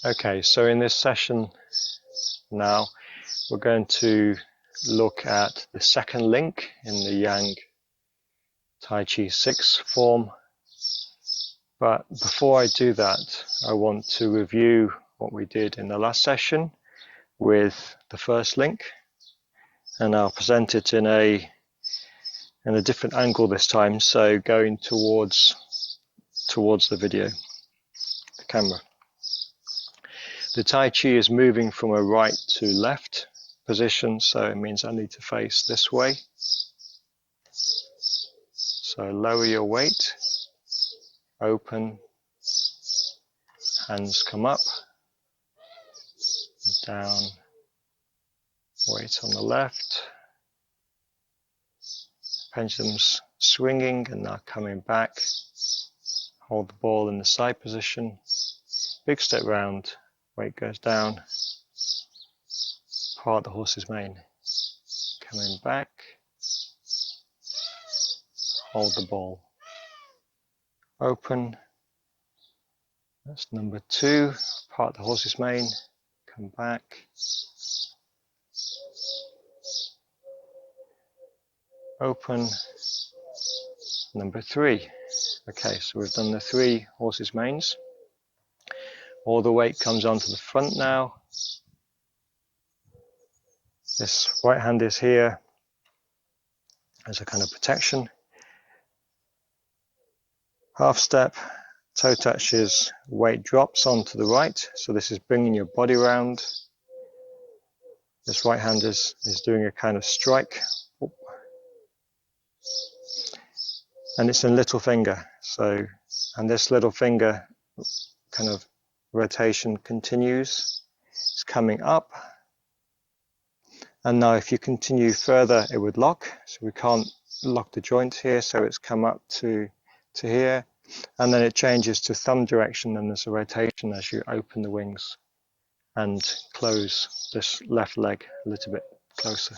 Okay, so in this session now, we're going to look at the second link in the Yang Tai Chi 6 form. But before I do that, I want to review what we did in the last session with the first link, and I'll present it in a different angle this time, so going towards the video, the camera. The Tai Chi is moving from a right to left position, so it means I need to face this way. So lower your weight, open, hands come up, down, weight on the left, pendulum's swinging and now coming back, hold the ball in the side position, big step round, weight goes down, part the horse's mane, coming back, hold the ball, open, that's number 2, part the horse's mane, come back, open, number 3. Okay, so we've done the 3 horses' manes. All the weight comes onto the front now. This right hand is here as a kind of protection. Half step, toe touches, weight drops onto the right. So this is bringing your body round. This right hand is doing a kind of strike. And it's in little finger. So, and this little finger kind of rotation continues. It's coming up. And now if you continue further, it would lock. So we can't lock the joint here. So it's come up to here. And then it changes to thumb direction, and there's a rotation as you open the wings and close this left leg a little bit closer.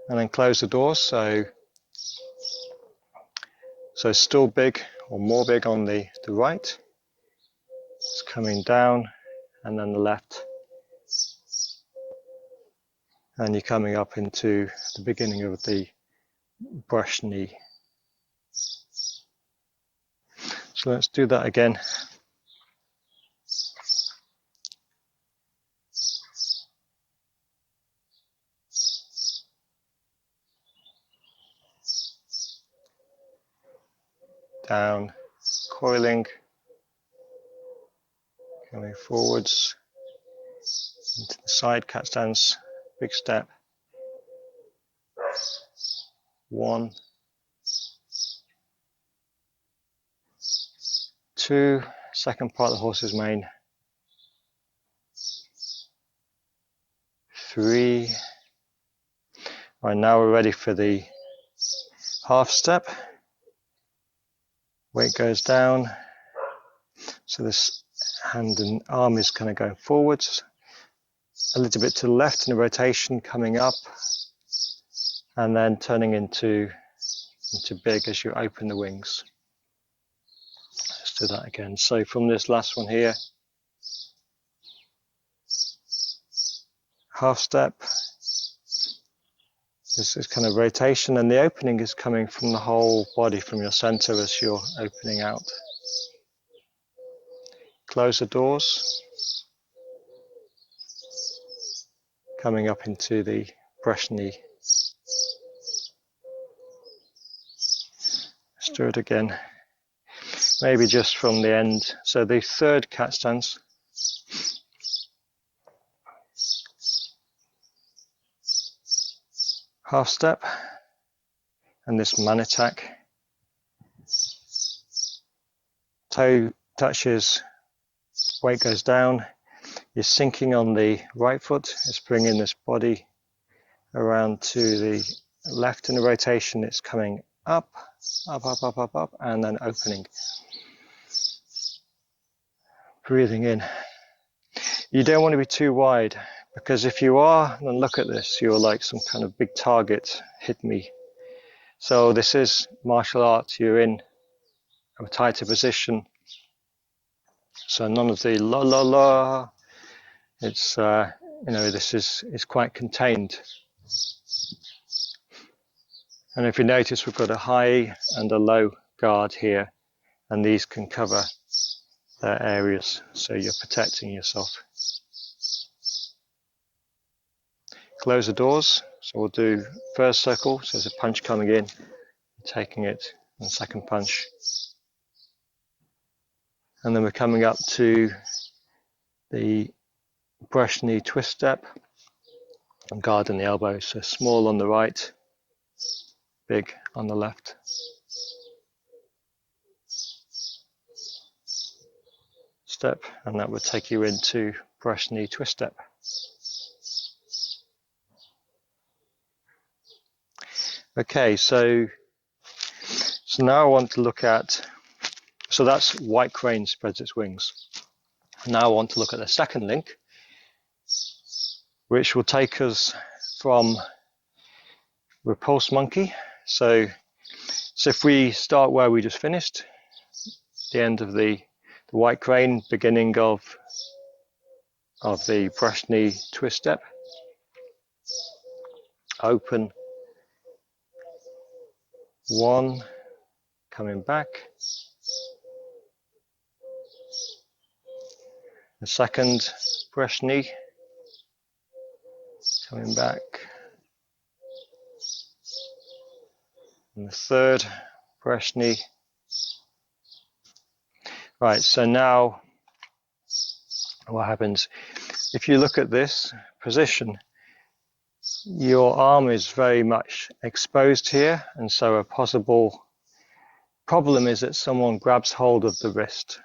And then close the doors, so still big or more big on the right. It's coming down, and then the left. And you're coming up into the beginning of the brush knee. So let's do that again. Down, coiling, coming forwards, into the side cat stance, big step. 1, 2, second part of the horse's mane. 3. Right, now we're ready for the half step. Weight goes down, so this hand and arm is kind of going forwards, a little bit to the left in a rotation, coming up, and then turning into big as you open the wings. Let's do that again. So from this last one here, half step, this is kind of rotation, and the opening is coming from the whole body, from your center as you're opening out. Close the doors, coming up into the brush knee. Let's do it again, maybe just from the end. So the third cat stance. Half step, and this man attack. Toe touches, weight goes down. You're sinking on the right foot. It's bringing this body around to the left in the rotation. It's coming up, up, up, up, up, up, and then opening. Breathing in. You don't want to be too wide, because if you are, then look at this, you're like some kind of big target, hit me. So this is martial arts, you're in a tighter position, So none of the la la la. It's this is quite contained. And if you notice, we've got a high and a low guard here, and these can cover their areas, so you're protecting yourself. Close the doors. So we'll do first circle. So there's a punch coming in, taking it, and second punch. And then we're coming up to the brush knee twist step and guard in the elbow. So small on the right, big on the left. Step, and that would take you into brush knee twist step. Okay, so now I want to look at, so that's white crane spreads its wings. Now I want to look at the second link, which will take us from Repulse monkey. So if we start where we just finished, the end of the white crane, beginning of the brush knee twist step, open, one, coming back, the second brush knee, coming back, and the third brush knee. Right, so now what happens, if you look at this position, your arm is very much exposed here, and so a possible problem is that someone grabs hold of the wrist.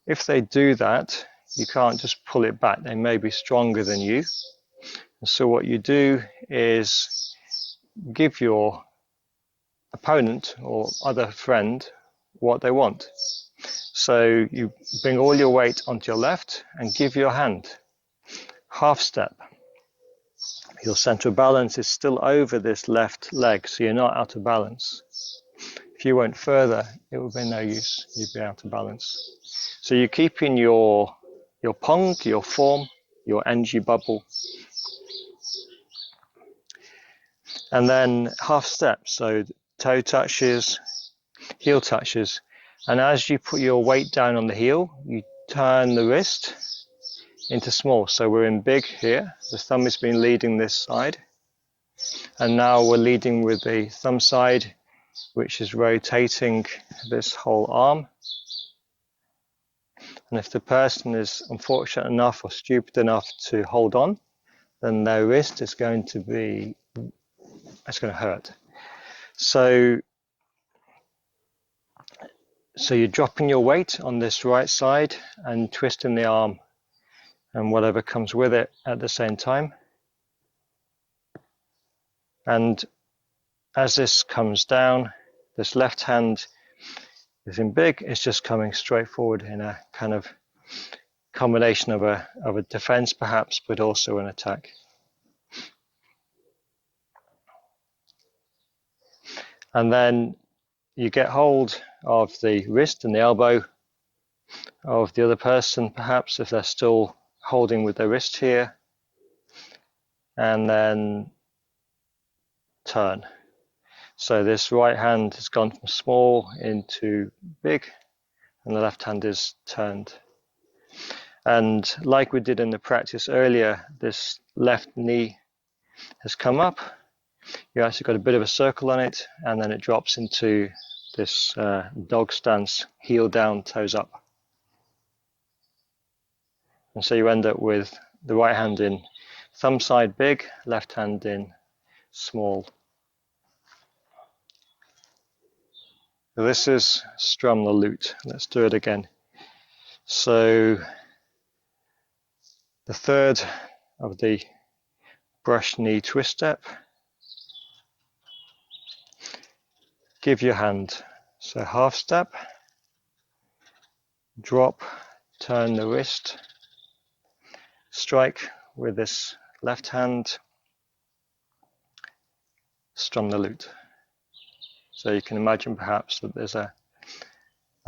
If they do that, you can't just pull it back. They may be stronger than you. And so what you do is give your opponent or other friend what they want. So you bring all your weight onto your left and give your hand. Half step. Your center of balance is still over this left leg, so you're not out of balance. If you went further, it would be no use. You'd be out of balance. So you're keeping your pong, your form, your energy bubble. And then half step, so toe touches, heel touches. And as you put your weight down on the heel, you turn the wrist into small. So we're in big here. The thumb has been leading this side. And now we're leading with the thumb side, which is rotating this whole arm. And if the person is unfortunate enough or stupid enough to hold on, then their wrist is going to be, it's going to hurt. So you're dropping your weight on this right side and twisting the arm and whatever comes with it at the same time. And as this comes down, this left hand is in big, it's just coming straight forward in a kind of combination of a defense perhaps, but also an attack. And then you get hold of the wrist and the elbow of the other person, perhaps if they're still holding with their wrist here, and then turn. So this right hand has gone from small into big, and the left hand is turned. And like we did in the practice earlier, this left knee has come up. You actually got a bit of a circle on it, and then it drops into this dog stance, heel down, toes up. And so you end up with the right hand in thumb side big, left hand in small. So this is Strum the Lute. Let's do it again. So the third of the brush knee twist step. Give your hand. So half step, drop, turn the wrist, strike with this left hand, strum the lute. So you can imagine perhaps that there's a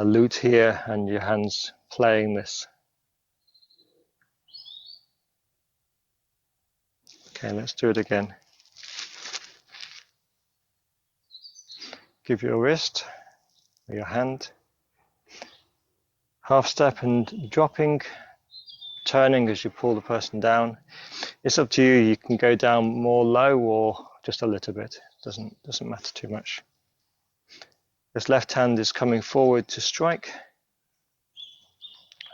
a lute here and your hands playing this. Okay, let's do it again. Give your wrist or your hand, half step and dropping, turning as you pull the person down. It's up to you. You can go down more low or just a little bit. Doesn't matter too much. This left hand is coming forward to strike,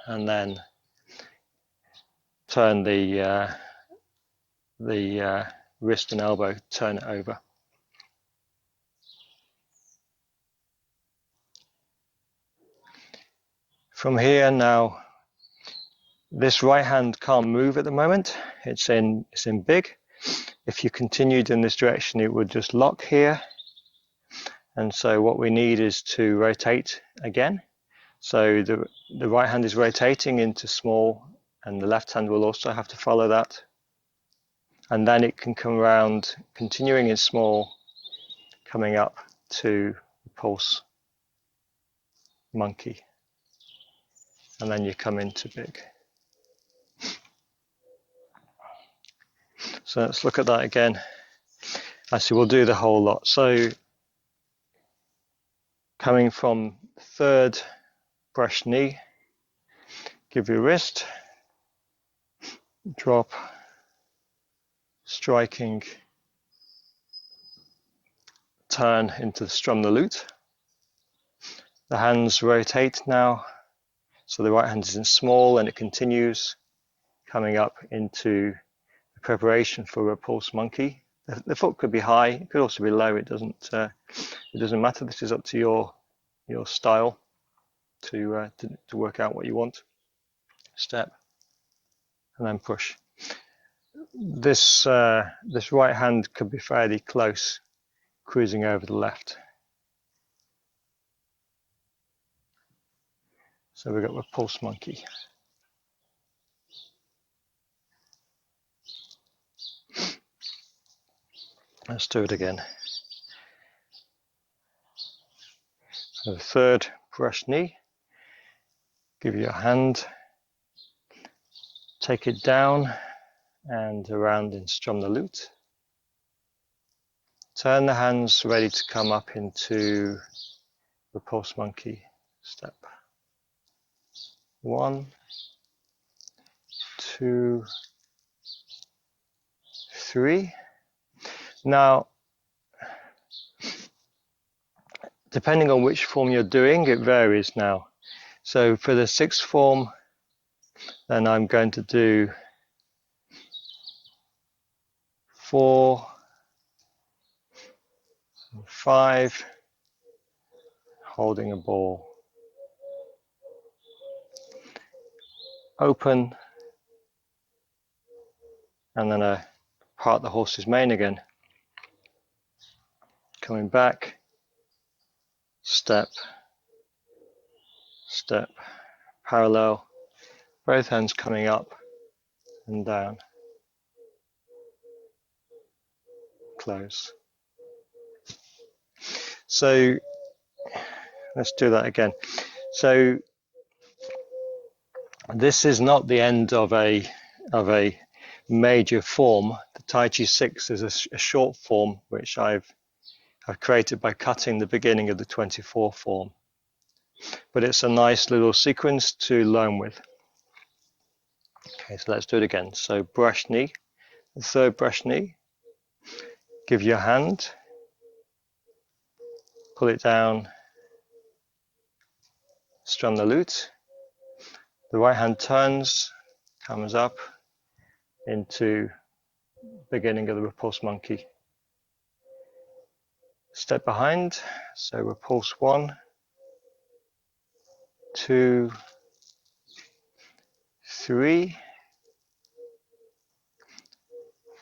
and then turn the wrist and elbow, turn it over. From here now, this right hand can't move at the moment. It's in big. If you continued in this direction, it would just lock here. And so what we need is to rotate again. So the right hand is rotating into small, and the left hand will also have to follow that. And then it can come around, continuing in small, coming up to Repulse monkey. And then you come into big. So let's look at that again. Actually, we'll do the whole lot. So coming from third brush knee, give your wrist, drop, striking, turn into the Strum the Lute. The hands rotate now, so the right hand is in small and it continues coming up into the preparation for Repulse monkey. The foot could be high, it could also be low. It doesn't matter. This is up to your style to work out what you want. Step and then push. This right hand could be fairly close, cruising over the left. So we've got Repulse monkey. Let's do it again. So the third brush knee, give your hand, take it down and around in Strum the Lute. Turn the hands ready to come up into Repulse monkey. Step 1, 2, 3. Now, depending on which form you're doing, it varies now. So for the sixth form, then I'm going to do 4, 5, holding a ball. Open, and then I part the horse's mane again. Coming back, step, step, parallel, both hands coming up and down, close. So let's do that again. So this is not the end of a major form. The Tai Chi 6 is a short form which I've created by cutting the beginning of the 24 form. But it's a nice little sequence to learn with. Okay, so let's do it again. So brush knee, the third brush knee, give your hand, pull it down, Strum the Lute. The right hand turns, comes up into beginning of the Repulse monkey. Step behind, so Repulse 1, 2, 3,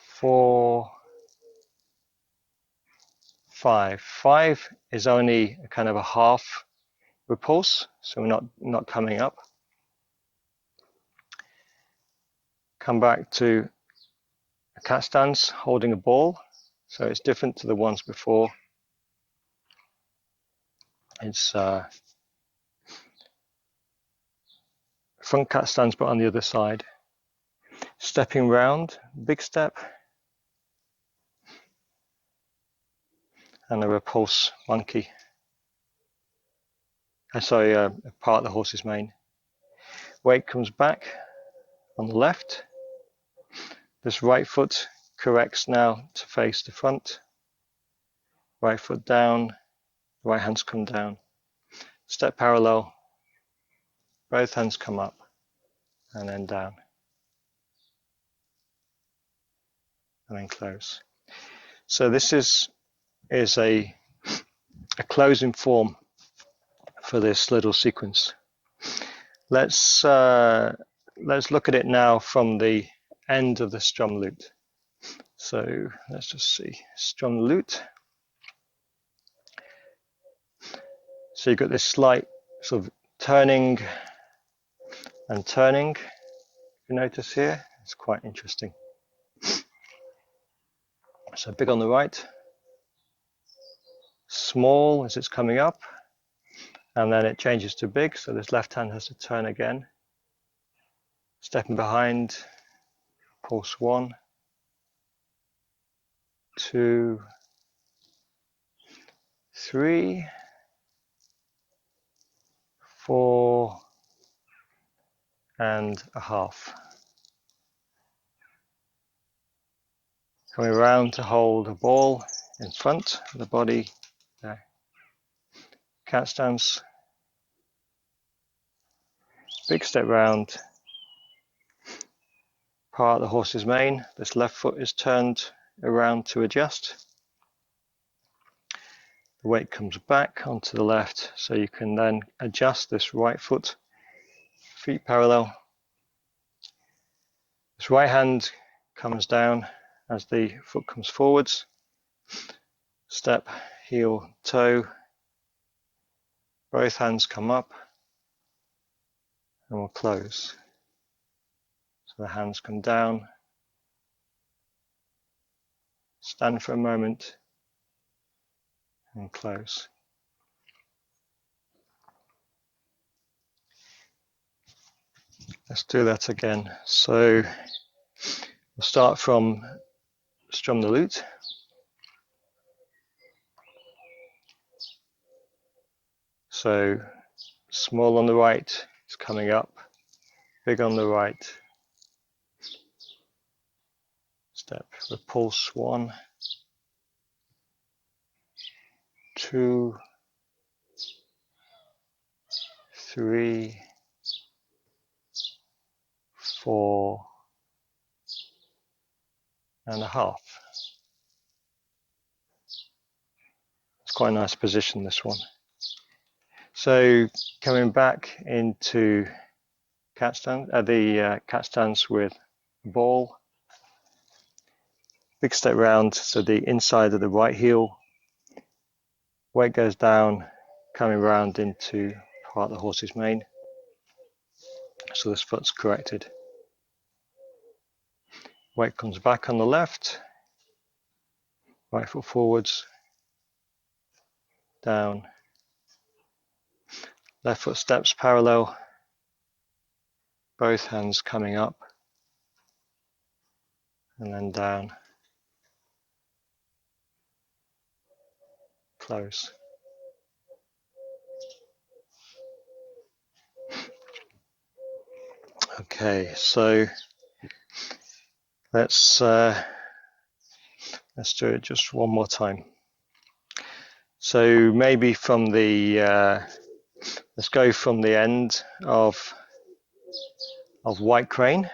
4, 5. 5 is only a kind of a half repulse, so we're not coming up. Come back to a cat stance, holding a ball, so it's different to the ones before. It's front cat stands but on the other side. Stepping round, big step, and a repulse monkey. Sorry, part of the horse's mane. Weight comes back on the left. This right foot corrects now to face the front. Right foot down, right hands come down. Step parallel, both hands come up and then down. And then close. So this is a closing form for this little sequence. Let's look at it now from the end of the Strum Lute. So let's just see, Strum the Lute. So you've got this slight sort of turning and turning. If you notice here, it's quite interesting. So big on the right, small as it's coming up, and then it changes to big, so this left hand has to turn again. Stepping behind, pulse 1, 2, 3, 4, and a half. Coming around to hold a ball in front of the body there. Cat stance, big step round, part of the horse's mane. This left foot is turned around to adjust. The weight comes back onto the left, so you can then adjust this right foot, feet parallel. This right hand comes down as the foot comes forwards. Step, heel, toe. Both hands come up and we'll close. So the hands come down. Stand for a moment and close. Let's do that again. So we'll start from Strum the Lute. So small on the right is coming up, big on the right. Step, repulse 1, 2, 3, 4 and a half. It's quite a nice position, this one. So coming back into cat stand, the cat stance with ball. Big step round, so the inside of the right heel. Weight goes down, coming round into part of the horse's mane. So this foot's corrected. Weight comes back on the left. Right foot forwards, down. Left foot steps parallel. Both hands coming up and then down. Close. Okay, so let's do it just one more time. So maybe from the let's go from the end of white crane.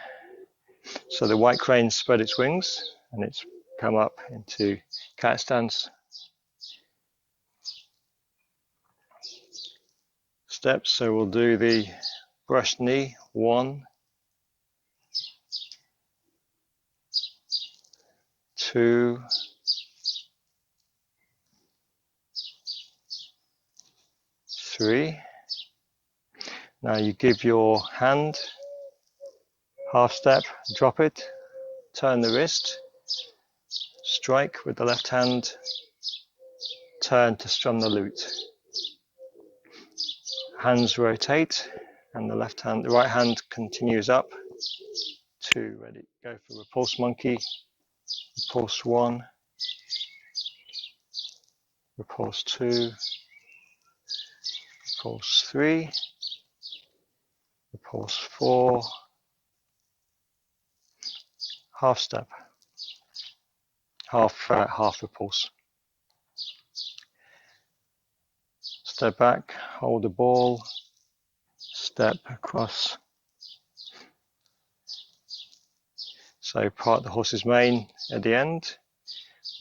So the white crane spread its wings and it's come up into cat stance. Steps, so we'll do the brushed knee, 1, 2, 3. Now you give your hand, half step, drop it, turn the wrist, strike with the left hand, turn to strum the lute. Hands rotate And the right hand continues up. 2, ready, go for Repulse Monkey. Repulse 1. Repulse 2. Repulse 3. Repulse 4. Half step. Half repulse. Step back, hold the ball, step across. So part the horse's mane at the end,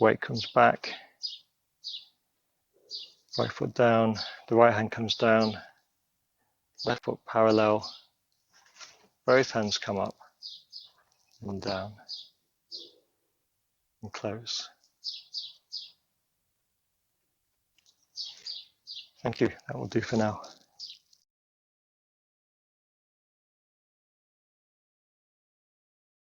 weight comes back, right foot down, the right hand comes down, left foot parallel, both hands come up and down and close. Thank you, that will do for now.